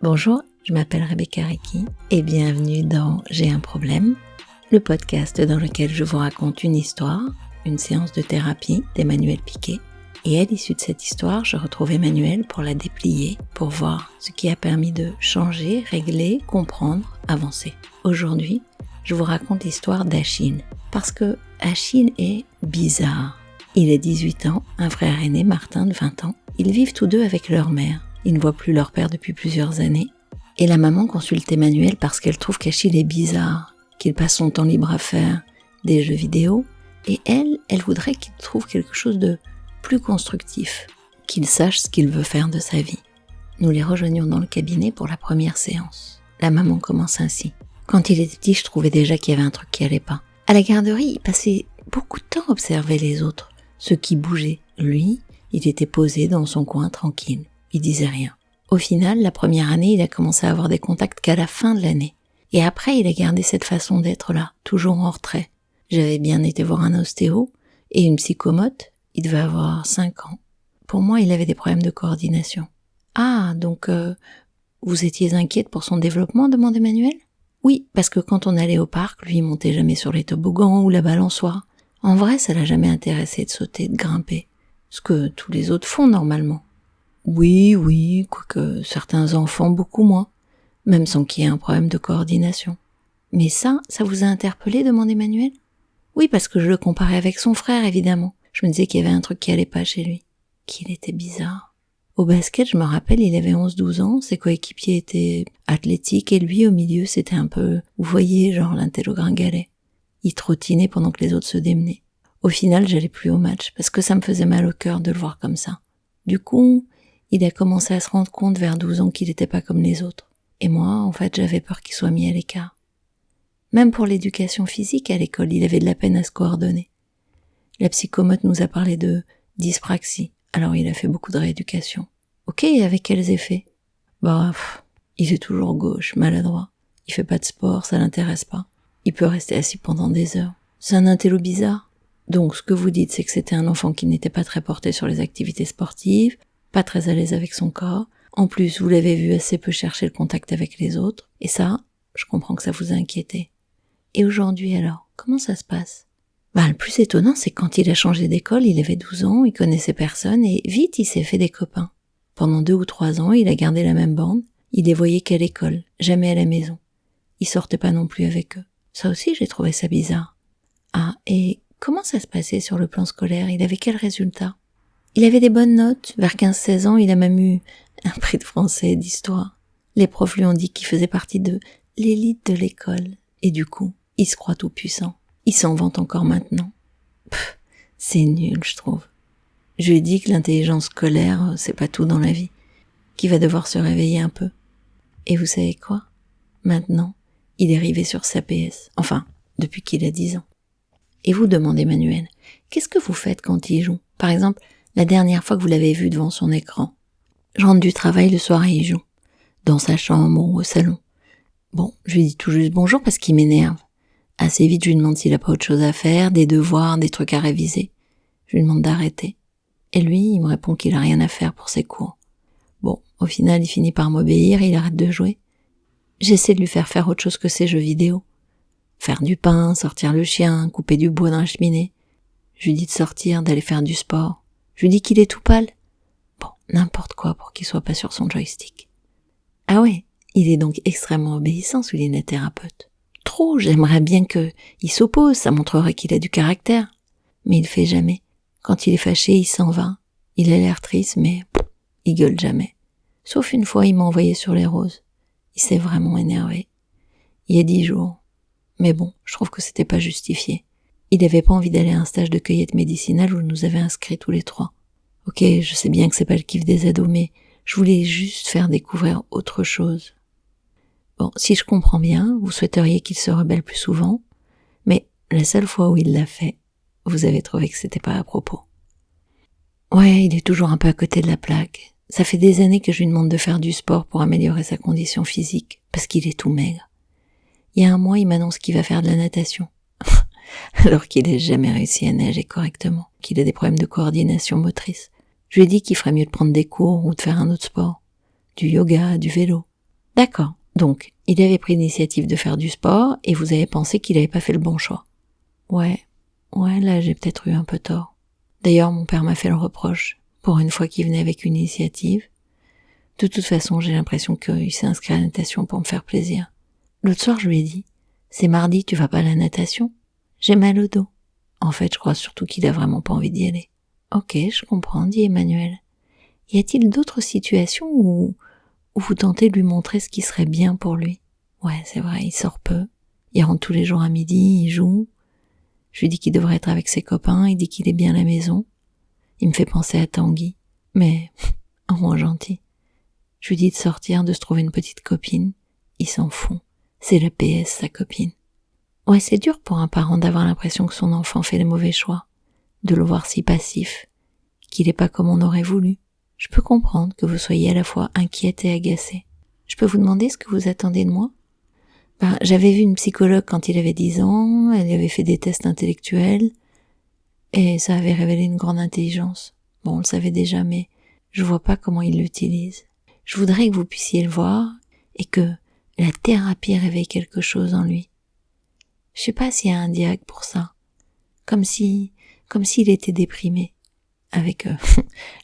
Bonjour, je m'appelle Rebecca Recky et bienvenue dans J'ai un problème, le podcast dans lequel je vous raconte une histoire, une séance de thérapie d'Emmanuel Piquet. Et à l'issue de cette histoire, je retrouve Emmanuel pour la déplier, pour voir ce qui a permis de changer, régler, comprendre, avancer. Aujourd'hui, je vous raconte l'histoire d'Achille, parce que Achille est bizarre. Il a 18 ans, un frère aîné, Martin, de 20 ans. Ils vivent tous deux avec leur mère. Ils ne voient plus leur père depuis plusieurs années. Et la maman consulte Emmanuel parce qu'elle trouve qu'Achille est bizarre, qu'il passe son temps libre à faire des jeux vidéo. Et elle voudrait qu'il trouve quelque chose de plus constructif, qu'il sache ce qu'il veut faire de sa vie. Nous les rejoignons dans le cabinet pour la première séance. La maman commence ainsi. Quand il était petit, je trouvais déjà qu'il y avait un truc qui allait pas. À la garderie, il passait beaucoup de temps à observer les autres, ceux qui bougeaient. Lui, il était posé dans son coin tranquille. Il disait rien. Au final, la première année, il a commencé à avoir des contacts qu'à la fin de l'année. Et après, il a gardé cette façon d'être là, toujours en retrait. J'avais bien été voir un ostéo et une psychomote. Il devait avoir 5 ans. Pour moi, il avait des problèmes de coordination. Ah, donc vous étiez inquiète pour son développement, demande Emmanuel ? Oui, parce que quand on allait au parc, lui, il montait jamais sur les toboggans ou la balançoire. En vrai, ça l'a jamais intéressé de sauter, de grimper. Ce que tous les autres font normalement. Oui, quoique certains enfants beaucoup moins, même sans qu'il y ait un problème de coordination. Mais ça vous a interpellé, demande Emmanuel ? Oui, parce que je le comparais avec son frère, évidemment. Je me disais qu'il y avait un truc qui allait pas chez lui. Qu'il était bizarre. Au basket, je me rappelle, il avait 11-12 ans, ses coéquipiers étaient athlétiques et lui, au milieu, c'était un peu, vous voyez, genre l'intello gringalet. Il trottinait pendant que les autres se démenaient. Au final, j'allais plus au match, parce que ça me faisait mal au cœur de le voir comme ça. Du coup, il a commencé à se rendre compte vers 12 ans qu'il n'était pas comme les autres. Et moi, en fait, j'avais peur qu'il soit mis à l'écart. Même pour l'éducation physique à l'école, il avait de la peine à se coordonner. La psychomote nous a parlé de dyspraxie, alors il a fait beaucoup de rééducation. Ok, et avec quels effets ? Il est toujours gauche, maladroit. Il fait pas de sport, ça l'intéresse pas. Il peut rester assis pendant des heures. C'est un intello bizarre. Donc, ce que vous dites, c'est que c'était un enfant qui n'était pas très porté sur les activités sportives, pas très à l'aise avec son corps. En plus, vous l'avez vu assez peu chercher le contact avec les autres. Et ça, je comprends que ça vous a inquiété. Et aujourd'hui alors, comment ça se passe ? Le plus étonnant, c'est que quand il a changé d'école, il avait 12 ans, il connaissait personne et vite il s'est fait des copains. Pendant 2 ou 3 ans, il a gardé la même bande. Il les voyait qu'à l'école, jamais à la maison. Il sortait pas non plus avec eux. Ça aussi, j'ai trouvé ça bizarre. Ah, et comment ça se passait sur le plan scolaire ? Il avait quels résultats ? Il avait des bonnes notes. Vers 15-16 ans, il a même eu un prix de français et d'histoire. Les profs lui ont dit qu'il faisait partie de l'élite de l'école. Et du coup, il se croit tout puissant. Il s'en vante encore maintenant. C'est nul, je trouve. Je lui ai dit que l'intelligence scolaire, c'est pas tout dans la vie. Qu'il va devoir se réveiller un peu. Et vous savez quoi ? Maintenant, il est rivé sur sa PS. Enfin, depuis qu'il a 10 ans. Et vous, demande Emmanuel, qu'est-ce que vous faites quand il joue ? Par exemple, la dernière fois que vous l'avez vu devant son écran. Je rentre du travail le soir et il joue. Dans sa chambre ou au salon. Bon, je lui dis tout juste bonjour parce qu'il m'énerve. Assez vite, je lui demande s'il a pas autre chose à faire, des devoirs, des trucs à réviser. Je lui demande d'arrêter. Et lui, il me répond qu'il a rien à faire pour ses cours. Bon, au final, il finit par m'obéir et il arrête de jouer. J'essaie de lui faire autre chose que ses jeux vidéo. Faire du pain, sortir le chien, couper du bois dans la cheminée. Je lui dis de sortir, d'aller faire du sport. Je lui dis qu'il est tout pâle. Bon, n'importe quoi pour qu'il soit pas sur son joystick. Ah ouais, il est donc extrêmement obéissant, souligne la thérapeute. Trop, j'aimerais bien qu'il s'oppose, ça montrerait qu'il a du caractère. Mais il fait jamais. Quand il est fâché, il s'en va. Il a l'air triste, mais il gueule jamais. Sauf une fois, il m'a envoyé sur les roses. Il s'est vraiment énervé. Il y a 10 jours. Mais bon, je trouve que c'était pas justifié. Il avait pas envie d'aller à un stage de cueillette médicinale où je nous avais inscrits tous les 3. Ok, je sais bien que c'est pas le kiff des ados, mais je voulais juste faire découvrir autre chose. Bon, si je comprends bien, vous souhaiteriez qu'il se rebelle plus souvent, mais la seule fois où il l'a fait, vous avez trouvé que c'était pas à propos. Ouais, il est toujours un peu à côté de la plaque. Ça fait des années que je lui demande de faire du sport pour améliorer sa condition physique, parce qu'il est tout maigre. Il y a un mois, il m'annonce qu'il va faire de la natation. Alors qu'il n'a jamais réussi à nager correctement, qu'il a des problèmes de coordination motrice. Je lui ai dit qu'il ferait mieux de prendre des cours ou de faire un autre sport. Du yoga, du vélo. D'accord. Donc, il avait pris l'initiative de faire du sport et vous avez pensé qu'il n'avait pas fait le bon choix. Ouais, là j'ai peut-être eu un peu tort. D'ailleurs, mon père m'a fait le reproche, pour une fois qu'il venait avec une initiative. De toute façon, j'ai l'impression qu'il s'est inscrit à la natation pour me faire plaisir. L'autre soir, je lui ai dit, c'est mardi, tu vas pas à la natation? J'ai mal au dos. En fait, je crois surtout qu'il a vraiment pas envie d'y aller. Ok, je comprends, dit Emmanuel. Y a-t-il d'autres situations où vous tentez de lui montrer ce qui serait bien pour lui? Ouais, c'est vrai, il sort peu. Il rentre tous les jours à midi, il joue. Je lui dis qu'il devrait être avec ses copains, il dit qu'il est bien à la maison. Il me fait penser à Tanguy, mais en moins gentil. Je lui dis de sortir, de se trouver une petite copine. Il s'en fout. C'est la PS, sa copine. Ouais, c'est dur pour un parent d'avoir l'impression que son enfant fait les mauvais choix, de le voir si passif, qu'il n'est pas comme on aurait voulu. Je peux comprendre que vous soyez à la fois inquiète et agacée. Je peux vous demander ce que vous attendez de moi? J'avais vu une psychologue quand il avait 10 ans, elle avait fait des tests intellectuels, et ça avait révélé une grande intelligence. Bon, on le savait déjà, mais je vois pas comment il l'utilise. Je voudrais que vous puissiez le voir, et que la thérapie réveille quelque chose en lui. Je sais pas s'il y a un diag pour ça. Comme s'il était déprimé, avec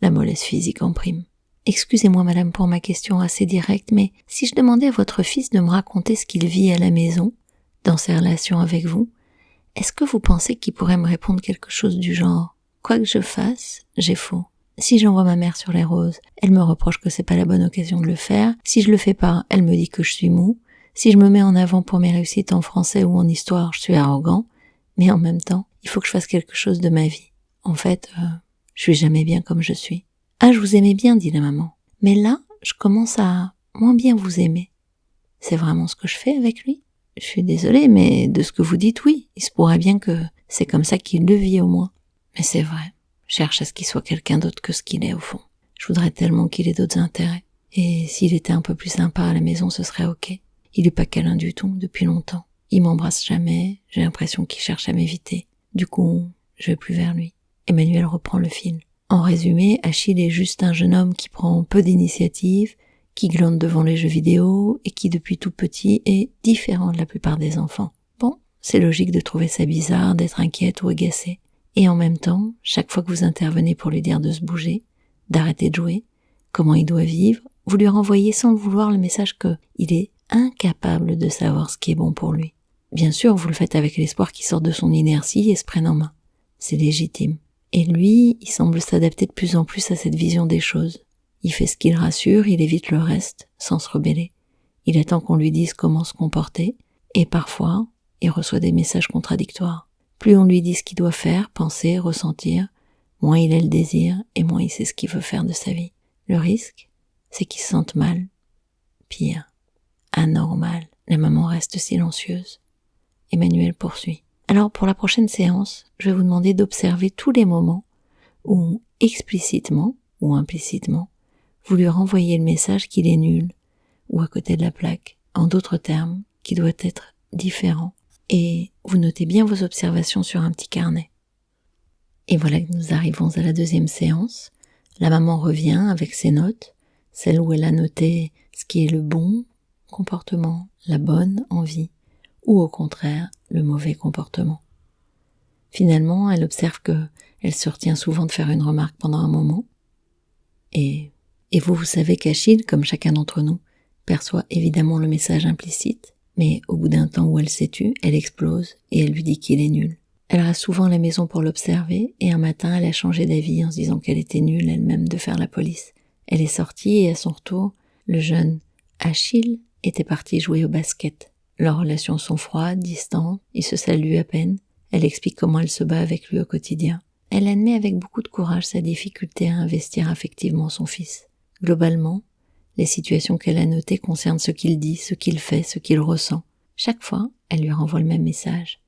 la mollesse physique en prime. Excusez-moi madame pour ma question assez directe, mais si je demandais à votre fils de me raconter ce qu'il vit à la maison, dans ses relations avec vous, est-ce que vous pensez qu'il pourrait me répondre quelque chose du genre « Quoi que je fasse, j'ai faux. Si j'envoie ma mère sur les roses, elle me reproche que c'est pas la bonne occasion de le faire. Si je le fais pas, elle me dit que je suis mou. Si je me mets en avant pour mes réussites en français ou en histoire, je suis arrogant. Mais en même temps, il faut que je fasse quelque chose de ma vie. En fait, je suis jamais bien comme je suis. » « Ah, je vous aimais bien, dit la maman. Mais là, je commence à moins bien vous aimer. C'est vraiment ce que je fais avec lui? Je suis désolée, mais de ce que vous dites, oui. Il se pourrait bien que c'est comme ça qu'il le vit au moins. Mais c'est vrai. Je cherche à ce qu'il soit quelqu'un d'autre que ce qu'il est au fond. Je voudrais tellement qu'il ait d'autres intérêts. Et s'il était un peu plus sympa à la maison, ce serait ok. Il est pas câlin du tout depuis longtemps. Il m'embrasse jamais. J'ai l'impression qu'il cherche à m'éviter. Du coup, je vais plus vers lui. Emmanuel reprend le fil. En résumé, Achille est juste un jeune homme qui prend peu d'initiative, qui glande devant les jeux vidéo et qui depuis tout petit est différent de la plupart des enfants. Bon, c'est logique de trouver ça bizarre, d'être inquiète ou agacée. Et en même temps, chaque fois que vous intervenez pour lui dire de se bouger, d'arrêter de jouer, comment il doit vivre, vous lui renvoyez sans le vouloir le message qu'il est incapable de savoir ce qui est bon pour lui. Bien sûr, vous le faites avec l'espoir qu'il sorte de son inertie et se prenne en main. C'est légitime. Et lui, il semble s'adapter de plus en plus à cette vision des choses. Il fait ce qui le rassure, il évite le reste, sans se rebeller. Il attend qu'on lui dise comment se comporter, et parfois, il reçoit des messages contradictoires. Plus on lui dit ce qu'il doit faire, penser, ressentir, moins il a le désir, et moins il sait ce qu'il veut faire de sa vie. Le risque, c'est qu'il se sente mal. Pire, anormal. La maman reste silencieuse. Emmanuel poursuit. Alors pour la prochaine séance, je vais vous demander d'observer tous les moments où, explicitement ou implicitement, vous lui renvoyez le message qu'il est nul, ou à côté de la plaque, en d'autres termes, qu'il doit être différent. Et vous notez bien vos observations sur un petit carnet. Et voilà que nous arrivons à la deuxième séance. La maman revient avec ses notes, celle où elle a noté ce qui est le bon comportement, la bonne envie, ou au contraire, le mauvais comportement. Finalement, elle observe qu'elle se retient souvent de faire une remarque pendant un moment. Et vous savez qu'Achille, comme chacun d'entre nous, perçoit évidemment le message implicite, mais au bout d'un temps où elle s'est tue, elle explose et elle lui dit qu'il est nul. Elle reste souvent à la maison pour l'observer et un matin, elle a changé d'avis en se disant qu'elle était nulle elle-même de faire la police. Elle est sortie et à son retour, le jeune Achille était parti jouer au basket. Leurs relations sont froides, distantes, ils se saluent à peine. Elle explique comment elle se bat avec lui au quotidien. Elle admet avec beaucoup de courage sa difficulté à investir affectivement son fils. Globalement, les situations qu'elle a notées concernent ce qu'il dit, ce qu'il fait, ce qu'il ressent. Chaque fois, elle lui renvoie le même message.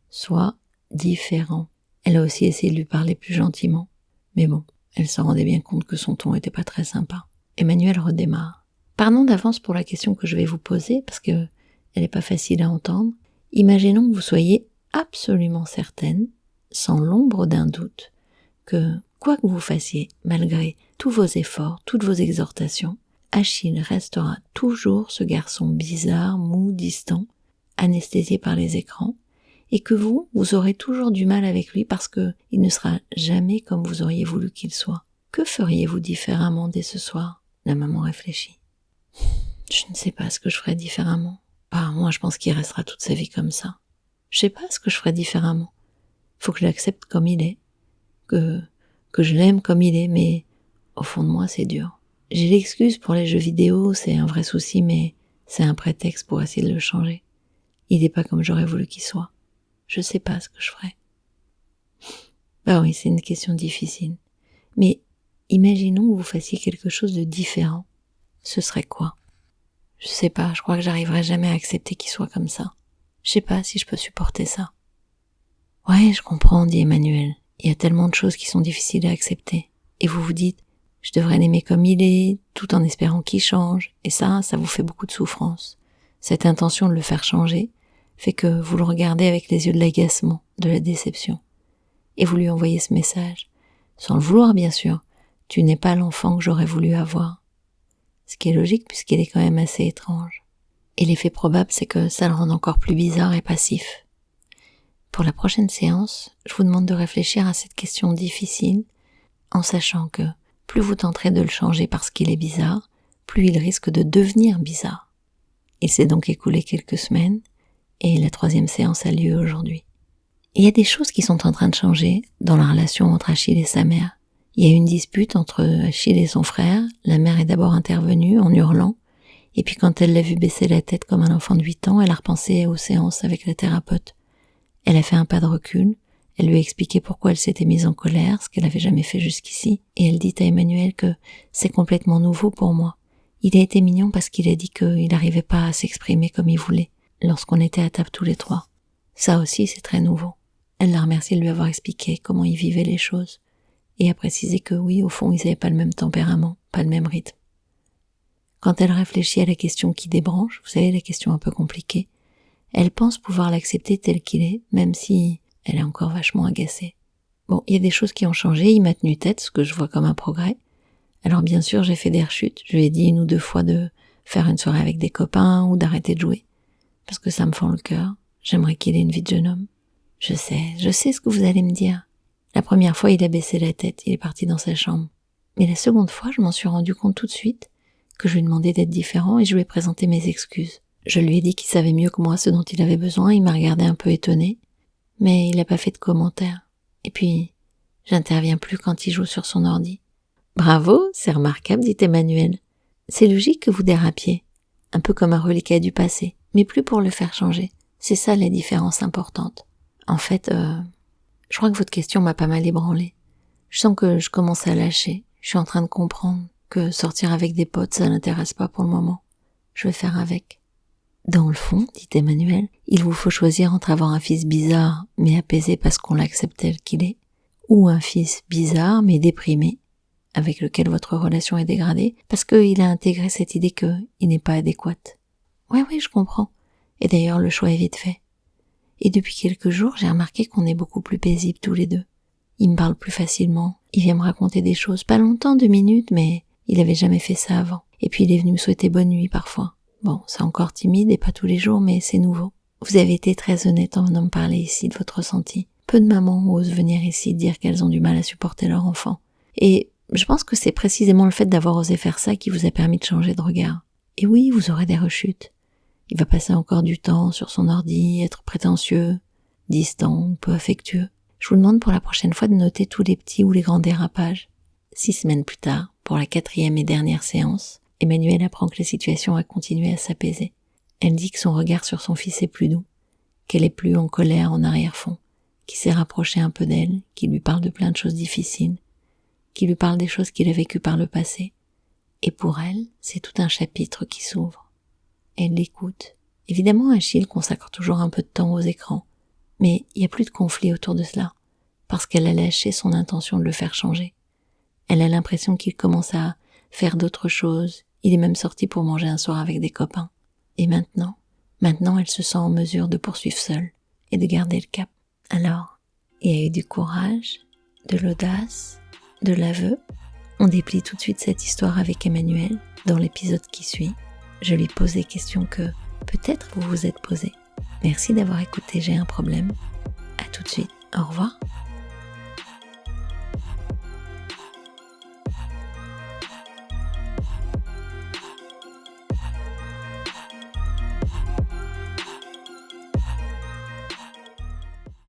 Sois différent. Elle a aussi essayé de lui parler plus gentiment. Mais bon, elle se rendait bien compte que son ton était pas très sympa. Emmanuel redémarre. Pardon d'avance pour la question que je vais vous poser, parce que elle n'est pas facile à entendre. Imaginons que vous soyez absolument certaine, sans l'ombre d'un doute, que quoi que vous fassiez, malgré tous vos efforts, toutes vos exhortations, Achille restera toujours ce garçon bizarre, mou, distant, anesthésié par les écrans, et que vous aurez toujours du mal avec lui parce que il ne sera jamais comme vous auriez voulu qu'il soit. Que feriez-vous différemment dès ce soir ? La maman réfléchit. Je ne sais pas ce que je ferais différemment. Moi, je pense qu'il restera toute sa vie comme ça. Je sais pas ce que je ferais différemment. Faut que je l'accepte comme il est, que je l'aime comme il est, mais au fond de moi, c'est dur. J'ai l'excuse pour les jeux vidéo, c'est un vrai souci, mais c'est un prétexte pour essayer de le changer. Il n'est pas comme j'aurais voulu qu'il soit. Je sais pas ce que je ferais. Oui, c'est une question difficile. Mais imaginons que vous fassiez quelque chose de différent. Ce serait quoi ? Je sais pas, je crois que j'arriverai jamais à accepter qu'il soit comme ça. Je sais pas si je peux supporter ça. Ouais, je comprends, dit Emmanuel. Il y a tellement de choses qui sont difficiles à accepter. Et vous vous dites, je devrais l'aimer comme il est, tout en espérant qu'il change. Et ça vous fait beaucoup de souffrance. Cette intention de le faire changer fait que vous le regardez avec les yeux de l'agacement, de la déception. Et vous lui envoyez ce message. Sans le vouloir, bien sûr. Tu n'es pas l'enfant que j'aurais voulu avoir. Ce qui est logique puisqu'il est quand même assez étrange. Et l'effet probable, c'est que ça le rend encore plus bizarre et passif. Pour la prochaine séance, je vous demande de réfléchir à cette question difficile en sachant que plus vous tenterez de le changer parce qu'il est bizarre, plus il risque de devenir bizarre. Il s'est donc écoulé quelques semaines et la 3e séance a lieu aujourd'hui. Il y a des choses qui sont en train de changer dans la relation entre Achille et sa mère. Il y a eu une dispute entre Achille et son frère, la mère est d'abord intervenue en hurlant, et puis quand elle l'a vu baisser la tête comme un enfant de 8 ans, elle a repensé aux séances avec la thérapeute. Elle a fait un pas de recul, elle lui a expliqué pourquoi elle s'était mise en colère, ce qu'elle n'avait jamais fait jusqu'ici, et elle dit à Emmanuel que c'est complètement nouveau pour moi. Il a été mignon parce qu'il a dit qu'il n'arrivait pas à s'exprimer comme il voulait, lorsqu'on était à table tous les trois. Ça aussi, c'est très nouveau. Elle l'a remercié de lui avoir expliqué comment il vivait les choses, et a précisé que oui, au fond, ils n'avaient pas le même tempérament, pas le même rythme. Quand elle réfléchit à la question qui débranche, vous savez, la question un peu compliquée, elle pense pouvoir l'accepter tel qu'il est, même si elle est encore vachement agacée. Bon, il y a des choses qui ont changé, il m'a tenu tête, ce que je vois comme un progrès. Alors bien sûr, j'ai fait des rechutes, je lui ai dit 1 ou 2 fois de faire une soirée avec des copains ou d'arrêter de jouer, parce que ça me fend le cœur, j'aimerais qu'il ait une vie de jeune homme. Je sais ce que vous allez me dire. La première fois, il a baissé la tête, il est parti dans sa chambre. Mais la seconde fois, je m'en suis rendu compte tout de suite que je lui ai demandé d'être différent et je lui ai présenté mes excuses. Je lui ai dit qu'il savait mieux que moi ce dont il avait besoin, il m'a regardé un peu étonné, mais il n'a pas fait de commentaires. Et puis, j'interviens plus quand il joue sur son ordi. Bravo, c'est remarquable, dit Emmanuel. C'est logique que vous dérapiez, un peu comme un reliquat du passé, mais plus pour le faire changer. C'est ça la différence importante. En fait, je crois que votre question m'a pas mal ébranlée. Je sens que je commence à lâcher. Je suis en train de comprendre que sortir avec des potes, ça l'intéresse pas pour le moment. Je vais faire avec. Dans le fond, dit Emmanuel, il vous faut choisir entre avoir un fils bizarre mais apaisé parce qu'on l'accepte tel qu'il est, ou un fils bizarre mais déprimé, avec lequel votre relation est dégradée, parce qu'il a intégré cette idée qu'il n'est pas adéquat. Oui, je comprends. Et d'ailleurs, le choix est vite fait. Et depuis quelques jours, j'ai remarqué qu'on est beaucoup plus paisibles tous les deux. Il me parle plus facilement, il vient me raconter des choses, pas longtemps, 2 minutes, mais il avait jamais fait ça avant. Et puis il est venu me souhaiter bonne nuit parfois. Bon, c'est encore timide et pas tous les jours, mais c'est nouveau. Vous avez été très honnête en venant me parler ici de votre ressenti. Peu de mamans osent venir ici dire qu'elles ont du mal à supporter leur enfant. Et je pense que c'est précisément le fait d'avoir osé faire ça qui vous a permis de changer de regard. Et oui, vous aurez des rechutes. Il va passer encore du temps sur son ordi, être prétentieux, distant, peu affectueux. Je vous demande pour la prochaine fois de noter tous les petits ou les grands dérapages. 6 semaines plus tard, pour la 4e et dernière séance, Emmanuel apprend que la situation a continué à s'apaiser. Elle dit que son regard sur son fils est plus doux, qu'elle est plus en colère en arrière-fond, qu'il s'est rapproché un peu d'elle, qu'il lui parle de plein de choses difficiles, qu'il lui parle des choses qu'il a vécues par le passé. Et pour elle, c'est tout un chapitre qui s'ouvre. Elle l'écoute. Évidemment, Achille consacre toujours un peu de temps aux écrans, mais il n'y a plus de conflit autour de cela, parce qu'elle a lâché son intention de le faire changer. Elle a l'impression qu'il commence à faire d'autres choses, il est même sorti pour manger un soir avec des copains. Et maintenant, elle se sent en mesure de poursuivre seule et de garder le cap. Alors, il y a eu du courage, de l'audace, de l'aveu. On déplie tout de suite cette histoire avec Emmanuel dans l'épisode qui suit. Je lui pose des questions que peut-être vous vous êtes posées. Merci d'avoir écouté J'ai un problème. À tout de suite. Au revoir.